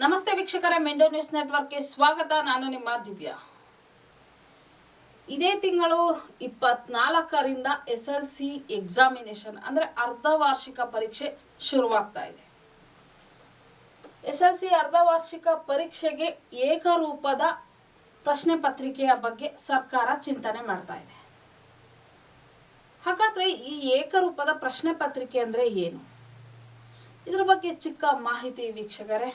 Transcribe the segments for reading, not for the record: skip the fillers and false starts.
ನಮಸ್ತೆ ವೀಕ್ಷಕರೇ, ಮೆಂಡೋ ನ್ಯೂಸ್ ನೆಟ್ವರ್ಕ್ಗೆ ಸ್ವಾಗತ. ನಾನು ನಿಮ್ಮ ದಿವ್ಯಾ. ಇದೇ ತಿಂಗಳು 24ರಿಂದ SLC ಎಕ್ಸಾಮಿನೇಷನ್ ಅಂದ್ರೆ ಅರ್ಧ ವಾರ್ಷಿಕ ಪರೀಕ್ಷೆ ಶುರುವಾಗ್ತಾ ಇದೆ. SLC ಅರ್ಧ ವಾರ್ಷಿಕ ಪರೀಕ್ಷೆಗೆ ಏಕರೂಪದ ಪ್ರಶ್ನೆ ಪತ್ರಿಕೆಯ ಬಗ್ಗೆ ಸರ್ಕಾರ ಚಿಂತನೆ ಮಾಡ್ತಾ ಇದೆ. ಹಾಗಾದ್ರೆ ಈ ಏಕರೂಪದ ಪ್ರಶ್ನೆ ಪತ್ರಿಕೆ ಅಂದ್ರೆ ಏನು? ಇದರ ಬಗ್ಗೆ ಚಿಕ್ಕ ಮಾಹಿತಿ ವೀಕ್ಷಕರೇ.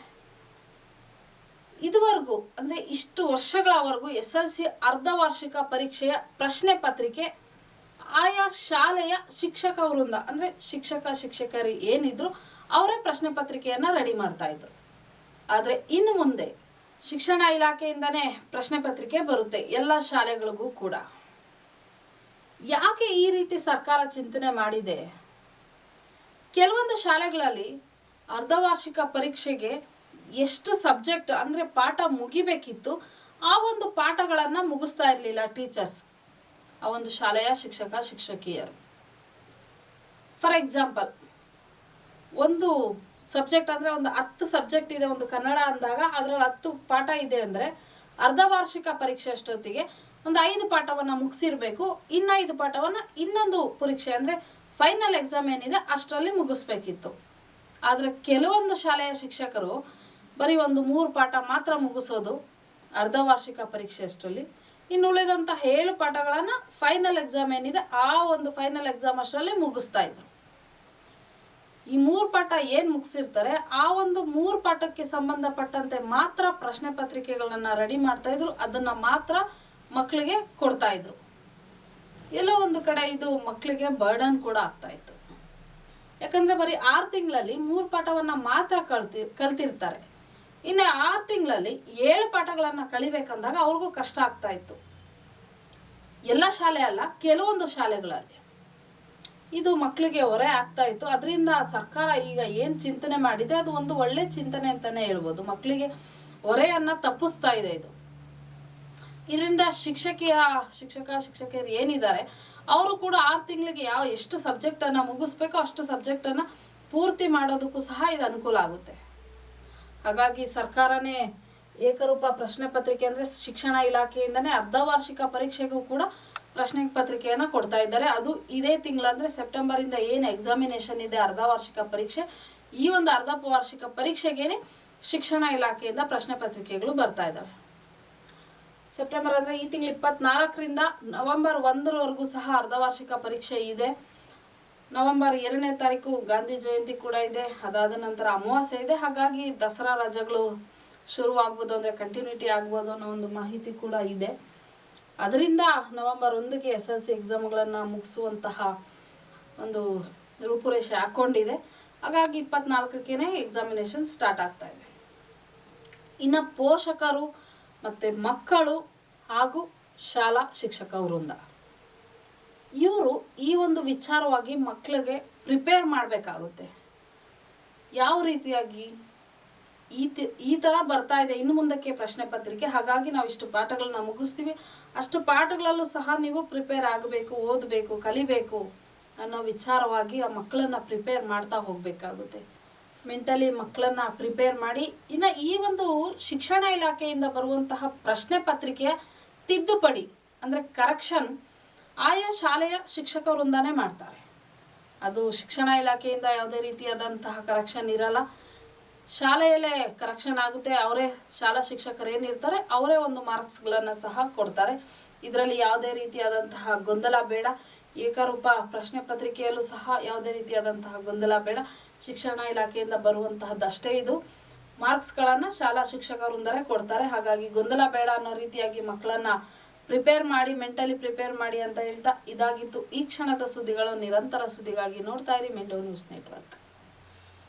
ಇದುವರೆಗೂ ಅಂದ್ರೆ ಇಷ್ಟು ವರ್ಷಗಳವರೆಗೂ SLC ಅರ್ಧ ವಾರ್ಷಿಕ ಪರೀಕ್ಷೆಯ ಪ್ರಶ್ನೆ ಪತ್ರಿಕೆ ಆಯಾ ಶಾಲೆಯ ಶಿಕ್ಷಕ ವೃಂದ ಅಂದ್ರೆ ಶಿಕ್ಷಕರು ಏನಿದ್ರು ಅವರೇ ಪ್ರಶ್ನೆ ಪತ್ರಿಕೆಯನ್ನ ರೆಡಿ ಮಾಡ್ತಾ ಇದ್ರು. ಆದ್ರೆ ಇನ್ನು ಮುಂದೆ ಶಿಕ್ಷಣ ಇಲಾಖೆಯಿಂದನೇ ಪ್ರಶ್ನೆ ಪತ್ರಿಕೆ ಬರುತ್ತೆ ಎಲ್ಲ ಶಾಲೆಗಳಿಗೂ ಕೂಡ. ಯಾಕೆ ಈ ರೀತಿ ಸರ್ಕಾರ ಚಿಂತನೆ ಮಾಡಿದೆ? ಕೆಲವೊಂದು ಶಾಲೆಗಳಲ್ಲಿ ಅರ್ಧ ವಾರ್ಷಿಕ ಪರೀಕ್ಷೆಗೆ ಎಷ್ಟು ಸಬ್ಜೆಕ್ಟ್ ಅಂದ್ರೆ ಪಾಠ ಮುಗಿಬೇಕಿತ್ತು, ಆ ಒಂದು ಪಾಠಗಳನ್ನ ಮುಗಿಸ್ತಾ ಇರಲಿಲ್ಲ ಟೀಚರ್ಸ್, ಆ ಒಂದು ಶಾಲೆಯ ಶಿಕ್ಷಕಿಯರು. ಫಾರ್ ಎಕ್ಸಾಂಪಲ್, ಒಂದು ಸಬ್ಜೆಕ್ಟ್ ಅಂದ್ರೆ ಒಂದು 10 ಸಬ್ಜೆಕ್ಟ್ ಇದೆ ಒಂದು ಕನ್ನಡ ಅಂದಾಗ ಅದ್ರಲ್ಲಿ 10 ಪಾಠ ಇದೆ ಅಂದ್ರೆ ಅರ್ಧ ವಾರ್ಷಿಕ ಪರೀಕ್ಷೆ ಅಷ್ಟೊತ್ತಿಗೆ ಒಂದು 5 ಪಾಠವನ್ನ ಮುಗಿಸಿರ್ಬೇಕು, ಇನ್ನ 5 ಪಾಠವನ್ನ ಇನ್ನೊಂದು ಪರೀಕ್ಷೆ ಅಂದ್ರೆ ಫೈನಲ್ ಎಕ್ಸಾಮ್ ಏನಿದೆ ಅಷ್ಟರಲ್ಲಿ ಮುಗಿಸ್ಬೇಕಿತ್ತು. ಆದ್ರೆ ಕೆಲವೊಂದು ಶಾಲೆಯ ಶಿಕ್ಷಕರು ಬರೀ ಒಂದು 3 ಪಾಠ ಮಾತ್ರ ಮುಗಿಸೋದು ಅರ್ಧ ವಾರ್ಷಿಕ ಪರೀಕ್ಷೆ ಅಷ್ಟರಲ್ಲಿ, ಇನ್ನು ಉಳಿದಂತ 7 ಪಾಠಗಳನ್ನ ಫೈನಲ್ ಎಕ್ಸಾಮ್ ಏನಿದೆ ಆ ಒಂದು ಫೈನಲ್ ಎಕ್ಸಾಮ್ ಅಷ್ಟರಲ್ಲಿ ಮುಗಿಸ್ತಾ ಇದ್ರು. ಈ 3 ಪಾಠ ಏನ್ ಮುಗಿಸಿರ್ತಾರೆ ಆ ಒಂದು 3 ಪಾಠಕ್ಕೆ ಸಂಬಂಧಪಟ್ಟಂತೆ ಮಾತ್ರ ಪ್ರಶ್ನೆ ಪತ್ರಿಕೆಗಳನ್ನ ರೆಡಿ ಮಾಡ್ತಾ ಇದ್ರು, ಅದನ್ನ ಮಾತ್ರ ಮಕ್ಕಳಿಗೆ ಕೊಡ್ತಾ ಇದ್ರು. ಎಲ್ಲೋ ಒಂದು ಕಡೆ ಇದು ಮಕ್ಕಳಿಗೆ ಬರ್ಡನ್ ಕೂಡ ಆಗ್ತಾ ಇತ್ತು. ಯಾಕಂದ್ರೆ ಬರೀ 6 ತಿಂಗಳಲ್ಲಿ 3 ಪಾಠವನ್ನ ಮಾತ್ರ ಕಲ್ತಿರ್ತಾರೆ, ಇನ್ನು 6 ತಿಂಗಳಲ್ಲಿ 7 ಪಾಠಗಳನ್ನ ಕಲಿಬೇಕಂದಾಗ ಅವ್ರಿಗೂ ಕಷ್ಟ ಆಗ್ತಾ ಇತ್ತು. ಎಲ್ಲ ಶಾಲೆ ಅಲ್ಲ, ಕೆಲವೊಂದು ಶಾಲೆಗಳಲ್ಲಿ ಇದು ಮಕ್ಕಳಿಗೆ ಹೊರೆ ಆಗ್ತಾ ಇತ್ತು. ಅದರಿಂದ ಸರ್ಕಾರ ಈಗ ಏನ್ ಚಿಂತನೆ ಮಾಡಿದೆ ಅದು ಒಂದು ಒಳ್ಳೆ ಚಿಂತನೆ ಅಂತಾನೆ ಹೇಳ್ಬೋದು. ಮಕ್ಕಳಿಗೆ ಹೊರೆಯನ್ನ ತಪ್ಪಿಸ್ತಾ ಇದೆ ಇದು. ಇದರಿಂದ ಶಿಕ್ಷಕಿಯರು ಏನಿದ್ದಾರೆ ಅವರು ಕೂಡ 6 ತಿಂಗಳಿಗೆ ಎಷ್ಟು ಸಬ್ಜೆಕ್ಟ್ ಅನ್ನ ಮುಗಿಸ್ಬೇಕೋ ಅಷ್ಟು ಸಬ್ಜೆಕ್ಟ್ ಅನ್ನ ಪೂರ್ತಿ ಮಾಡೋದಕ್ಕೂ ಸಹ ಇದು ಅನುಕೂಲ ಆಗುತ್ತೆ. ಹಾಗಾಗಿ ಸರ್ಕಾರನೇ ಏಕರೂಪ ಪ್ರಶ್ನೆ ಪತ್ರಿಕೆ ಅಂದ್ರೆ ಶಿಕ್ಷಣ ಇಲಾಖೆಯಿಂದನೇ ಅರ್ಧ ವಾರ್ಷಿಕ ಪರೀಕ್ಷೆಗೂ ಕೂಡ ಪ್ರಶ್ನೆ ಪತ್ರಿಕೆಯನ್ನ ಕೊಡ್ತಾ ಇದ್ದಾರೆ. ಅದು ಇದೇ ತಿಂಗಳ ಅಂದ್ರೆ ಸೆಪ್ಟೆಂಬರ್ ಇಂದ ಏನು ಎಕ್ಸಾಮಿನೇಷನ್ ಇದೆ ಅರ್ಧ ವಾರ್ಷಿಕ ಪರೀಕ್ಷೆ, ಈ ಒಂದು ಅರ್ಧ ವಾರ್ಷಿಕ ಪರೀಕ್ಷೆಗೇನೆ ಶಿಕ್ಷಣ ಇಲಾಖೆಯಿಂದ ಪ್ರಶ್ನೆ ಪತ್ರಿಕೆಗಳು ಬರ್ತಾ ಇದ್ದಾವೆ. ಸೆಪ್ಟೆಂಬರ್ ಅಂದ್ರೆ ಈ ತಿಂಗಳು 24ರಿಂದ ನವೆಂಬರ್ 1ರವರೆಗೂ ಸಹ ಅರ್ಧ ವಾರ್ಷಿಕ ಪರೀಕ್ಷೆ ಇದೆ. ನವೆಂಬರ್ 2ನೇ ತಾರೀಕು ಗಾಂಧಿ ಜಯಂತಿ ಕೂಡ ಇದೆ, ಅದಾದ ನಂತರ ಅಮಾವಾಸ್ಯೆ ಇದೆ. ಹಾಗಾಗಿ ದಸರಾ ರಜೆಗಳು ಶುರುವಾಗ್ಬೋದು ಅಂದ್ರೆ ಕಂಟಿನ್ಯೂಟಿ ಆಗ್ಬೋದು ಅನ್ನೋ ಒಂದು ಮಾಹಿತಿ ಕೂಡ ಇದೆ. ಅದರಿಂದ ನವೆಂಬರ್ 1ಗೆ SLC ಎಕ್ಸಾಮ್ಗಳನ್ನ ಮುಗಿಸುವಂತಹ ಒಂದು ರೂಪುರೇಷೆ ಹಾಕೊಂಡಿದೆ. ಹಾಗಾಗಿ 24ಕ್ಕೇನೆ ಎಕ್ಸಾಮಿನೇಷನ್ ಸ್ಟಾರ್ಟ್ ಆಗ್ತಾ ಇದೆ. ಇನ್ನು ಪೋಷಕರು ಮತ್ತೆ ಮಕ್ಕಳು ಹಾಗೂ ಶಾಲಾ ಶಿಕ್ಷಕ ವೃಂದ ಇವರು ಈ ಒಂದು ವಿಚಾರವಾಗಿ ಮಕ್ಕಳಿಗೆ ಪ್ರಿಪೇರ್ ಮಾಡಬೇಕಾಗುತ್ತೆ. ಯಾವ ರೀತಿಯಾಗಿ ಈ ತರ ಬರ್ತಾ ಇದೆ ಇನ್ನು ಮುಂದಕ್ಕೆ ಪ್ರಶ್ನೆ ಪತ್ರಿಕೆ, ಹಾಗಾಗಿ ನಾವು ಇಷ್ಟು ಪಾಠಗಳನ್ನ ಮುಗಿಸ್ತೀವಿ, ಅಷ್ಟು ಪಾಠಗಳಲ್ಲೂ ಸಹ ನೀವು ಪ್ರಿಪೇರ್ ಆಗಬೇಕು, ಓದಬೇಕು, ಕಲಿಬೇಕು ಅನ್ನೋ ವಿಚಾರವಾಗಿ ಆ ಮಕ್ಕಳನ್ನ ಪ್ರಿಪೇರ್ ಮಾಡ್ತಾ ಹೋಗ್ಬೇಕಾಗುತ್ತೆ. ಮೆಂಟಲಿ ಮಕ್ಕಳನ್ನ ಪ್ರಿಪೇರ್ ಮಾಡಿ ಇನ್ನು ಈ ಒಂದು ಶಿಕ್ಷಣ ಇಲಾಖೆಯಿಂದ ಬರುವಂತಹ ಪ್ರಶ್ನೆ ಪತ್ರಿಕೆಯ ತಿದ್ದುಪಡಿ ಅಂದ್ರೆ ಕರೆಕ್ಷನ್ ಆಯಾ ಶಾಲೆಯ ಶಿಕ್ಷಕ ವೃಂದನೇ ಮಾಡ್ತಾರೆ. ಅದು ಶಿಕ್ಷಣ ಇಲಾಖೆಯಿಂದ ಯಾವುದೇ ರೀತಿಯಾದಂತಹ ಕರೆಕ್ಷನ್ ಇರಲ್ಲ, ಶಾಲೆಯಲ್ಲೇ ಕರೆಕ್ಷನ್ ಆಗುತ್ತೆ. ಅವರೇ ಶಾಲಾ ಶಿಕ್ಷಕರು ಏನಿರ್ತಾರೆ ಅವರೇ ಒಂದು ಮಾರ್ಕ್ಸ್ಗಳನ್ನ ಸಹ ಕೊಡ್ತಾರೆ. ಇದರಲ್ಲಿ ಯಾವುದೇ ರೀತಿಯಾದಂತಹ ಗೊಂದಲ ಬೇಡ. ಏಕರೂಪ ಪ್ರಶ್ನೆ ಪತ್ರಿಕೆಯಲ್ಲೂ ಸಹ ಯಾವುದೇ ರೀತಿಯಾದಂತಹ ಗೊಂದಲ ಬೇಡ. ಶಿಕ್ಷಣ ಇಲಾಖೆಯಿಂದ ಬರುವಂತಹದ್ದಷ್ಟೇ ಇದು. ಮಾರ್ಕ್ಸ್ಗಳನ್ನ ಶಾಲಾ ಶಿಕ್ಷಕರಿಂದಲೇ ಕೊಡ್ತಾರೆ. ಹಾಗಾಗಿ ಗೊಂದಲ ಬೇಡ ಅನ್ನೋ ರೀತಿಯಾಗಿ ಮಕ್ಕಳನ್ನ ಪ್ರಿಪೇರ್ ಮಾಡಿ, ಮೆಂಟಲಿ ಪ್ರಿಪೇರ್ ಮಾಡಿ ಅಂತ ಹೇಳ್ತಾ ಇದಾಗಿತ್ತು ಈ ಕ್ಷಣದ ಸುದ್ದಿಗಳು. ನಿರಂತರ ಸುದ್ದಿಗಾಗಿ ನೋಡ್ತಾ ಇರಿ ಮೆಂಡೋ ನ್ಯೂಸ್ ನೆಟ್ವರ್ಕ್.